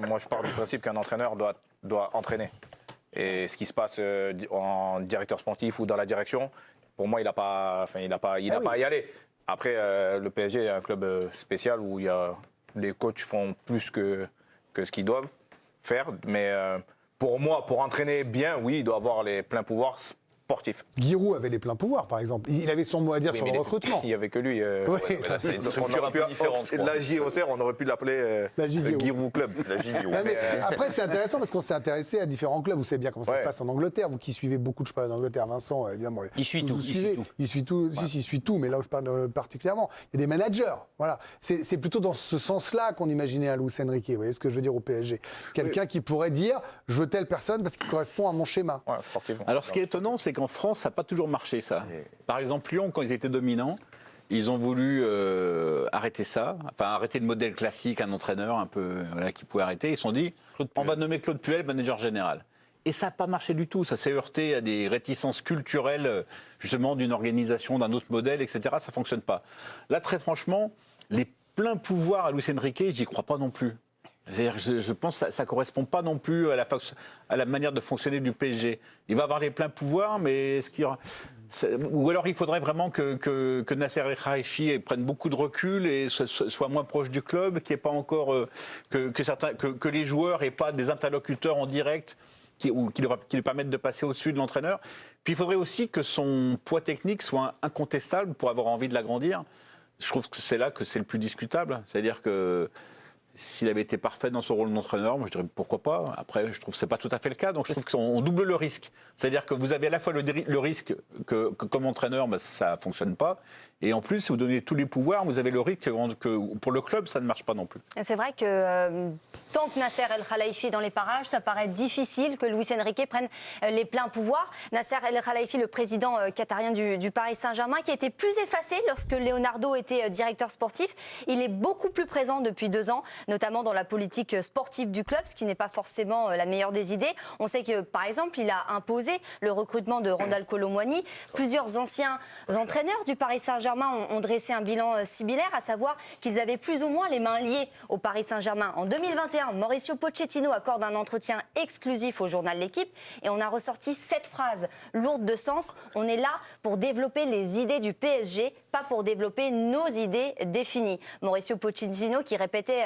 moi, je pars du principe qu'un entraîneur doit entraîner. Et ce qui se passe en directeur sportif ou dans la direction, pour moi, il n'a pas à y aller. Après, le PSG est un club spécial où les coachs font plus que ce qu'ils doivent faire. Mais pour moi, pour entraîner bien, oui, il doit avoir les pleins pouvoirs sportifs. Giroud avait les pleins pouvoirs, par exemple. Il avait son mot à dire sur le recrutement. Il n'y avait que lui. Oui. C'est une structure un peu différente. La JOCR, on aurait pu l'appeler La le Giroud. Giroud Club. La Giroud. Après, c'est intéressant parce qu'on s'est intéressé à différents clubs. Vous savez bien comment ça se passe en Angleterre. Vous qui suivez beaucoup de championnats d'Angleterre, Vincent, évidemment. Il suit tout. Il suit tout. Si, il suit tout. Mais là où je parle particulièrement, il y a des managers. Voilà. C'est plutôt dans ce sens-là qu'on imaginait un Luis Enrique. Vous voyez ce que je veux dire au PSG. Quelqu'un qui pourrait dire, je veux telle personne parce qu'il correspond à mon schéma. Ouais, sportivement. Alors, ce qui est étonnant, c'est qu'en France, ça n'a pas toujours marché, ça. Par exemple, Lyon, quand ils étaient dominants, ils ont voulu arrêter ça, enfin arrêter le modèle classique, un entraîneur un peu qui pouvait arrêter. Ils se sont dit, on va nommer Claude Puel manager général. Et ça n'a pas marché du tout. Ça s'est heurté à des réticences culturelles, justement, d'une organisation, d'un autre modèle, etc. Ça ne fonctionne pas. Là, très franchement, les pleins pouvoirs à Luis Enrique, j'y crois pas non plus. Je pense que ça ne correspond pas non plus à la manière de fonctionner du PSG. Il va avoir les pleins pouvoirs, mais est-ce qu'il y aura... Ou alors il faudrait vraiment que Nasser El Khelaifi prenne beaucoup de recul et soit moins proche du club, qu'il n'y ait pas encore que les joueurs n'aient pas des interlocuteurs en direct qui lui permettent de passer au-dessus de l'entraîneur. Puis il faudrait aussi que son poids technique soit incontestable pour avoir envie de l'agrandir. Je trouve que c'est là que c'est le plus discutable. C'est-à-dire que s'il avait été parfait dans son rôle d'entraîneur, moi je dirais pourquoi pas. Après, je trouve que ce n'est pas tout à fait le cas. Donc je trouve qu'on double le risque. C'est-à-dire que vous avez à la fois le risque que comme entraîneur, ça ne fonctionne pas. Et en plus, si vous donnez tous les pouvoirs, vous avez le risque que pour le club, ça ne marche pas non plus. C'est vrai que tant que Nasser El Khelaifi est dans les parages, ça paraît difficile que Luis Enrique prenne les pleins pouvoirs. Nasser El Khelaifi, le président qatarien du Paris Saint-Germain, qui a été plus effacé lorsque Leonardo était directeur sportif. Il est beaucoup plus présent depuis 2 ans, notamment dans la politique sportive du club, ce qui n'est pas forcément la meilleure des idées. On sait que, par exemple, il a imposé le recrutement de Randal Kolo Muani. Plusieurs anciens entraîneurs du Paris Saint-Germain ont dressé un bilan similaire, à savoir qu'ils avaient plus ou moins les mains liées au Paris Saint-Germain. En 2021, Mauricio Pochettino accorde un entretien exclusif au journal L'Équipe et on a ressorti cette phrase lourde de sens. On est là pour développer les idées du PSG, pas pour développer nos idées définies. Mauricio Pochettino qui répétait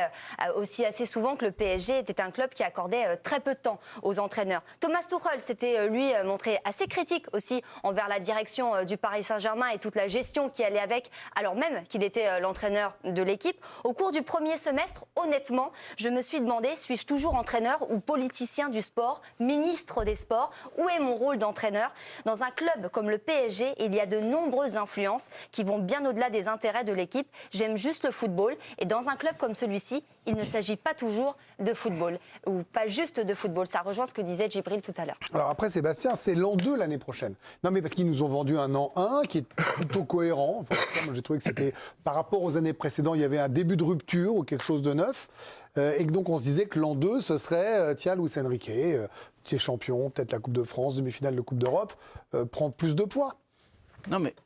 aussi assez souvent que le PSG était un club qui accordait très peu de temps aux entraîneurs. Thomas Tuchel s'était lui montré assez critique aussi envers la direction du Paris Saint-Germain et toute la gestion qui allait avec, alors même qu'il était l'entraîneur de l'équipe. Au cours du premier semestre, honnêtement, je me suis demandé, suis-je toujours entraîneur ou politicien du sport, ministre des sports? Où est mon rôle d'entraîneur? Dans un club comme le PSG, il y a de nombreuses influences qui vont bien au-delà des intérêts de l'équipe. J'aime juste le football et dans un club comme celui-ci, il ne s'agit pas toujours de football ou pas juste de football. Ça rejoint ce que disait Djibril tout à l'heure. Alors après, Sébastien, c'est l'an 2 l'année prochaine. Non, mais parce qu'ils nous ont vendu un an 1 qui est plutôt cohérent. Enfin, moi, j'ai trouvé que c'était, par rapport aux années précédentes, il y avait un début de rupture ou quelque chose de neuf. Et que donc, on se disait que l'an 2, ce serait, tiens, Luis Enrique, petit champion, peut-être la Coupe de France, demi-finale de Coupe d'Europe, prend plus de poids. Non, mais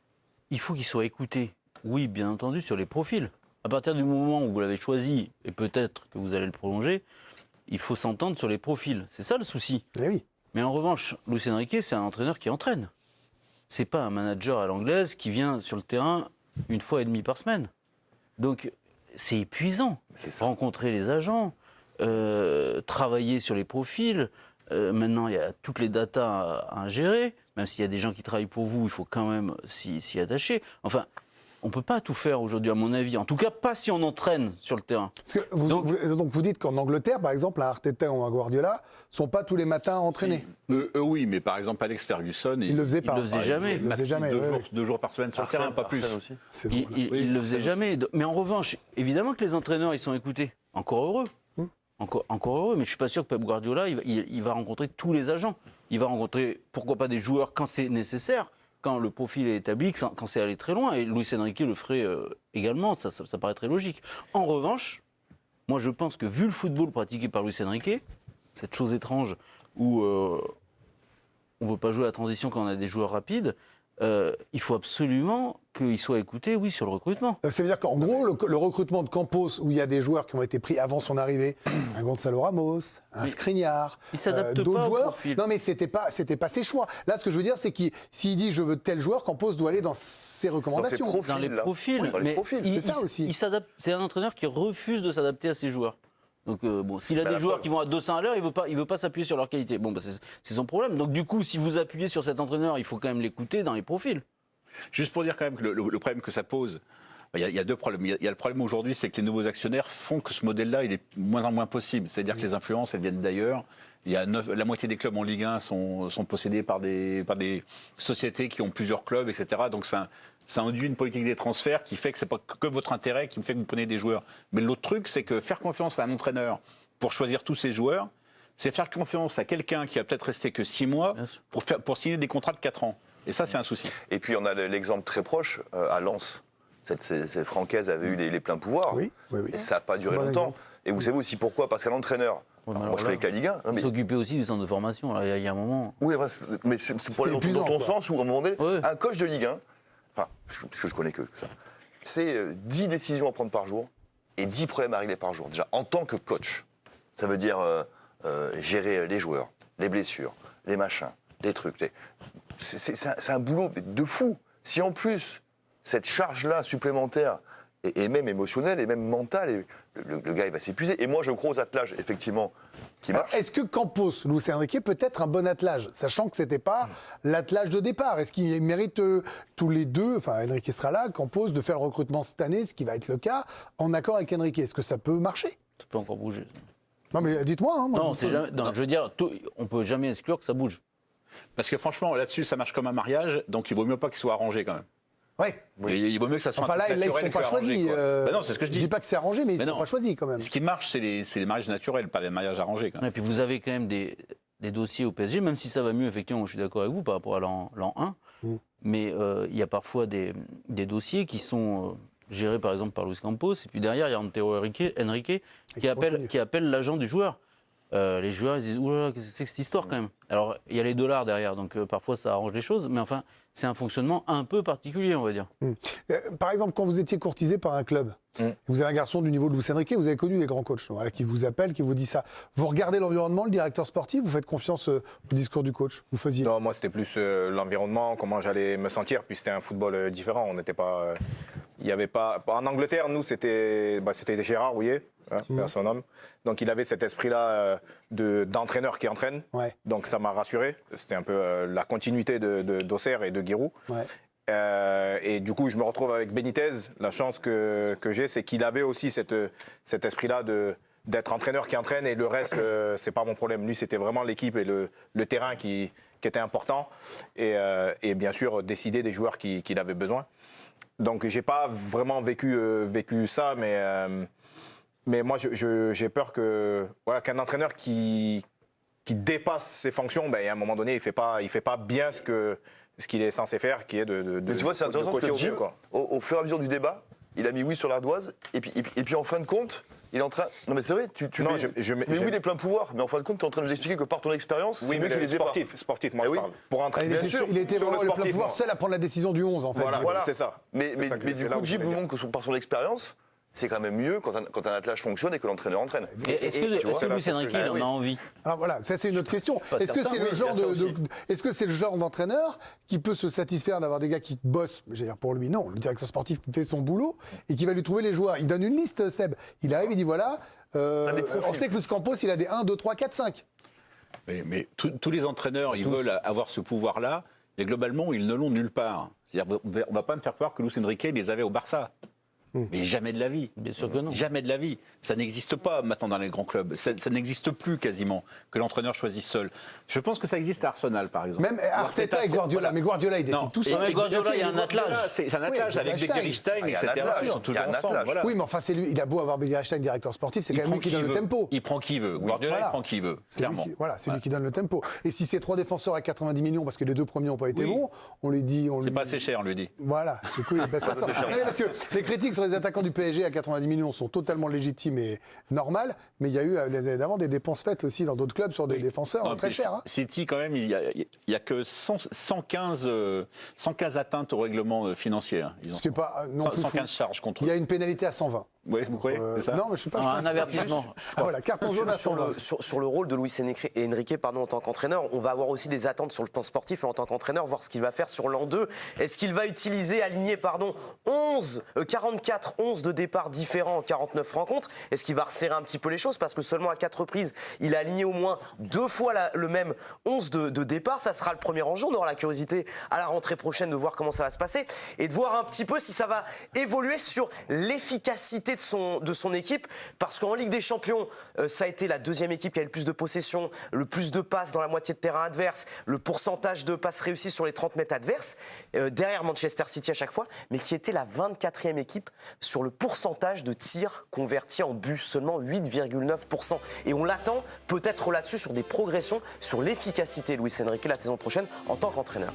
il faut qu'il soit écouté. Oui, bien entendu, sur les profils. À partir du moment où vous l'avez choisi, et peut-être que vous allez le prolonger, il faut s'entendre sur les profils. C'est ça le souci. Eh oui. Mais en revanche, Luis Enrique, c'est un entraîneur qui entraîne. C'est pas un manager à l'anglaise qui vient sur le terrain 1,5 fois par semaine. Donc, c'est épuisant. Rencontrer les agents, travailler sur les profils. Maintenant, il y a toutes les datas à gérer. Même s'il y a des gens qui travaillent pour vous, il faut quand même s'y attacher. Enfin, on ne peut pas tout faire aujourd'hui, à mon avis. En tout cas, pas si on entraîne sur le terrain. Parce que donc vous dites qu'en Angleterre, par exemple, un Arteta ou un Guardiola ne sont pas tous les matins entraînés. Oui, mais par exemple, Alex Ferguson... Il ne le faisait pas. Il le faisait jamais. Il le faisait jamais. 2 jours par semaine sur le terrain, pas plus. Il le faisait jamais. Mais en revanche, évidemment que les entraîneurs, ils sont écoutés. Encore heureux. Encore heureux, mais je ne suis pas sûr que Pep Guardiola, il va rencontrer tous les agents. Il va rencontrer, pourquoi pas, des joueurs quand c'est nécessaire, quand le profil est établi, quand c'est allé très loin. Et Luis Enrique le ferait également, ça paraît très logique. En revanche, moi je pense que vu le football pratiqué par Luis Enrique, cette chose étrange où on ne veut pas jouer à la transition quand on a des joueurs rapides, il faut absolument qu'il soit écouté, oui, sur le recrutement. Ça veut dire qu'en gros, le recrutement de Campos, où il y a des joueurs qui ont été pris avant son arrivée, un Gonzalo Ramos, un Skriniar, il s'adapte d'autres pas au joueurs. profil. Non, mais c'était pas ses choix. Là, ce que je veux dire, c'est que s'il dit je veux tel joueur, Campos doit aller dans ses recommandations. Dans les profils. Oui, dans les mais profils. C'est ça aussi. Il s'adapte. C'est un entraîneur qui refuse de s'adapter à ses joueurs. Donc bon, s'il a des joueurs qui vont à 200 à l'heure, il veut pas s'appuyer sur leur qualité. Bon, bah, c'est son problème. Donc du coup, si vous appuyez sur cet entraîneur, il faut quand même l'écouter dans les profils. Juste pour dire quand même que le problème que ça pose, il y a deux problèmes. Il y a le problème aujourd'hui, c'est que les nouveaux actionnaires font que ce modèle-là, il est de moins en moins possible. C'est-à-dire que les influences, elles viennent d'ailleurs. La moitié des clubs en Ligue 1 sont possédés par des sociétés qui ont plusieurs clubs, etc. Donc ça induit une politique des transferts qui fait que c'est pas que votre intérêt qui fait que vous prenez des joueurs. Mais l'autre truc, c'est que faire confiance à un entraîneur pour choisir tous ses joueurs, c'est faire confiance à quelqu'un qui va peut-être rester que 6 mois pour signer des contrats de 4 ans. Et ça, c'est un souci. Et puis on a l'exemple très proche à Lens. Cette Francaise avait eu les pleins pouvoirs. Oui. Et ça n'a pas duré Bon longtemps. exemple. Et vous savez aussi pourquoi? Parce qu'un entraîneur, Ouais, moi je travaille avec la Ligue 1. Il s'occupait aussi du centre de formation, là, il y a un moment. Oui, mais c'est pour aller épuisant, dans ton quoi. sens où à un moment donné, Ouais. un coach de Ligue 1, enfin, je connais que ça, c'est 10 décisions à prendre par jour et 10 problèmes à régler par jour. Déjà, en tant que coach, ça veut dire gérer les joueurs, les blessures, les machins, les trucs. C'est un boulot de fou. Si en plus, cette charge-là supplémentaire est même émotionnelle et même mentale, le gars il va s'épuiser. Et moi, je crois aux attelages, effectivement, qui Alors, marchent. est-ce que Campos, Luis Enrique, peut être un bon attelage, sachant que c'était pas l'attelage de départ? Est-ce qu'il mérite tous les deux, enfin Enrique sera là, Campos, de faire le recrutement cette année, ce qui va être le cas, en accord avec Enrique? Est-ce que ça peut marcher? Ça peut encore bouger. Non mais dites-moi. Hein, moi, Non, je- c'est jamais, non, je veux dire, on peut jamais exclure que ça bouge. Parce que franchement, là-dessus, ça marche comme un mariage, donc il vaut mieux pas qu'il soit arrangé quand même. Ouais. Et il vaut mieux que ça soit Enfin un là, truc ils naturel sont pas que arrangé, choisis. quoi. Bah non, c'est ce que je Je dis. dis pas que c'est arrangé, mais ils Mais sont non. pas choisis quand même. Ce qui marche, c'est les mariages naturels, pas les mariages arrangés. Quand même. Et puis vous avez quand même des dossiers au PSG, même si ça va mieux, effectivement, je suis d'accord avec vous par rapport à l'an 1, mais il y a parfois des dossiers qui sont gérés par exemple par Luis Campos, et puis derrière il y a Antero Henrique qui appelle l'agent du joueur. Les joueurs ils disent oulala, qu'est-ce que c'est que cette histoire quand même. Alors il y a les dollars derrière, donc parfois ça arrange les choses, mais enfin c'est un fonctionnement un peu particulier, on va dire. Par exemple, quand vous étiez courtisé par un club, vous avez un garçon du niveau de Luis Enrique, vous avez connu les grands coachs, voilà, qui vous appellent, qui vous dit ça. Vous regardez l'environnement, le directeur sportif, vous faites confiance au discours du coach? Vous faisiez? Non, moi c'était plus l'environnement, comment j'allais me sentir, puis c'était un football différent. On n'était pas, il y avait pas. En Angleterre, nous c'était Gérard Rouillet, hein, son homme. Donc il avait cet esprit-là d'entraîneur qui entraîne. Ouais. Donc ça m'a rassuré. C'était un peu la continuité d'Auxerre et de Giroud. Ouais. Et du coup, je me retrouve avec Benitez. La chance que j'ai, c'est qu'il avait aussi cet esprit-là d'être entraîneur qui entraîne, et le reste, c'est pas mon problème. Lui, c'était vraiment l'équipe et le terrain qui était important, et bien sûr décider des joueurs qu'il avait besoin. Donc, j'ai pas vraiment vécu ça, mais moi, j'ai peur qu'un entraîneur qui dépasse ses fonctions, ben, à un moment donné, il fait pas bien ce qu'il est censé faire, qui est de Mais tu vois, c'est intéressant parce que Jim, au fur et à mesure du débat, il a mis oui sur l'ardoise, et puis en fin de compte, il est en train. Non, mais c'est vrai, tu Non, mets oui des pleins pouvoirs, mais en fin de compte, tu es en train de nous expliquer que par ton expérience, c'est mieux qu'il les ait pas. Sportif, moi Eh je oui. parle. Pour entraîner, Il Bien sûr, était sur vraiment le le plein sportif, pouvoir non. seul à prendre la décision du 11, en fait. Voilà, c'est ça. Mais C'est ça du c'est là coup, où je Jim voulais nous dire. montre que par son expérience, c'est quand même mieux quand un attelage fonctionne et que l'entraîneur entraîne. Est-ce tu vois, que c'est là, Luis c'est ce que Enrique j'ai- il en oui. a envie? Alors voilà, ça c'est une autre question. Est-ce que certain, c'est le oui, genre il y a ça aussi. est-ce que c'est le genre d'entraîneur qui peut se satisfaire d'avoir des gars qui bossent? Je veux dire, pour lui, non. Le directeur sportif fait son boulot et qui va lui trouver les joueurs. Il donne une liste, Seb. Il arrive, il dit voilà. des profils. On sait que Luis Campos, il a des 1, 2, 3, 4, 5. Mais tous les entraîneurs, ils veulent avoir ce pouvoir-là, mais globalement, ils ne l'ont nulle part. C'est-à-dire, on ne va pas me faire croire que Luis Enrique les avait au Barça. Mais jamais de la vie. Bien sûr que non. Jamais de la vie. Ça n'existe pas maintenant dans les grands clubs. Ça n'existe plus quasiment que l'entraîneur choisisse seul. Je pense que ça existe à Arsenal, par exemple. Même Arteta et Guardiola. Voilà. Mais Guardiola, il décide Non. tout Et seul. mais Guardiola, il y a un Guardiola, attelage. C'est un attelage Oui, avec Begiristain. Begiristain, Ah, il y a un etc. attelage. Ils sont Il y toujours a un ensemble. attelage. Voilà. Oui, mais enfin, c'est lui. Il a beau avoir Begiristain, directeur sportif, c'est quand même lui qui donne le tempo. Il prend qui veut. Guardiola, Voilà. il prend qui veut, C'est lui clairement. qui- Voilà, c'est lui qui donne le tempo. Et si c'est 3 défenseurs à 90 millions, parce que les 2 premiers n'ont pas été Oui. bons, on lui dit. C'est pas assez cher, on lui dit. Voilà, du coup, il passe à ça. Non, mais parce que les critiques sur les attaquants du PSG à 90 millions sont totalement légitimes et normales, mais il y a eu les années d'avant des dépenses faites aussi dans d'autres clubs sur des défenseurs Non, très puis chers. Hein. City, quand même, il y a que 115 atteintes au règlement financier. Hein. Ils ont Ce qui n'est pas non plus 115 fou. charges contre Il y eux. a une pénalité à 120. Oui, vous croyez c'est ça? Non, mais je sais pas. Un avertissement. Ah, voilà, carton jaune à 120. Sur le rôle de Luis Enrique en tant qu'entraîneur, on va avoir aussi des attentes sur le plan sportif et en tant qu'entraîneur, voir ce qu'il va faire sur l'an 2. Est-ce qu'il va aligner 44 11 de départ différents en 49 rencontres? Est-ce qu'il va resserrer un petit peu les choses? Parce que seulement à 4 reprises, il a aligné au moins 2 fois le même 11 de départ. Ça sera le premier enjeu. On aura la curiosité à la rentrée prochaine de voir comment ça va se passer et de voir un petit peu si ça va évoluer sur l'efficacité de son équipe, parce qu'en Ligue des Champions, ça a été la deuxième équipe qui a eu le plus de possession, le plus de passes dans la moitié de terrain adverse, le pourcentage de passes réussies sur les 30 mètres adverses, derrière Manchester City à chaque fois, mais qui était la 24e équipe sur le pourcentage de tirs convertis en but, seulement 8,9%. Et on l'attend peut-être là-dessus sur des progressions, sur l'efficacité de Luis Enrique la saison prochaine en tant qu'entraîneur.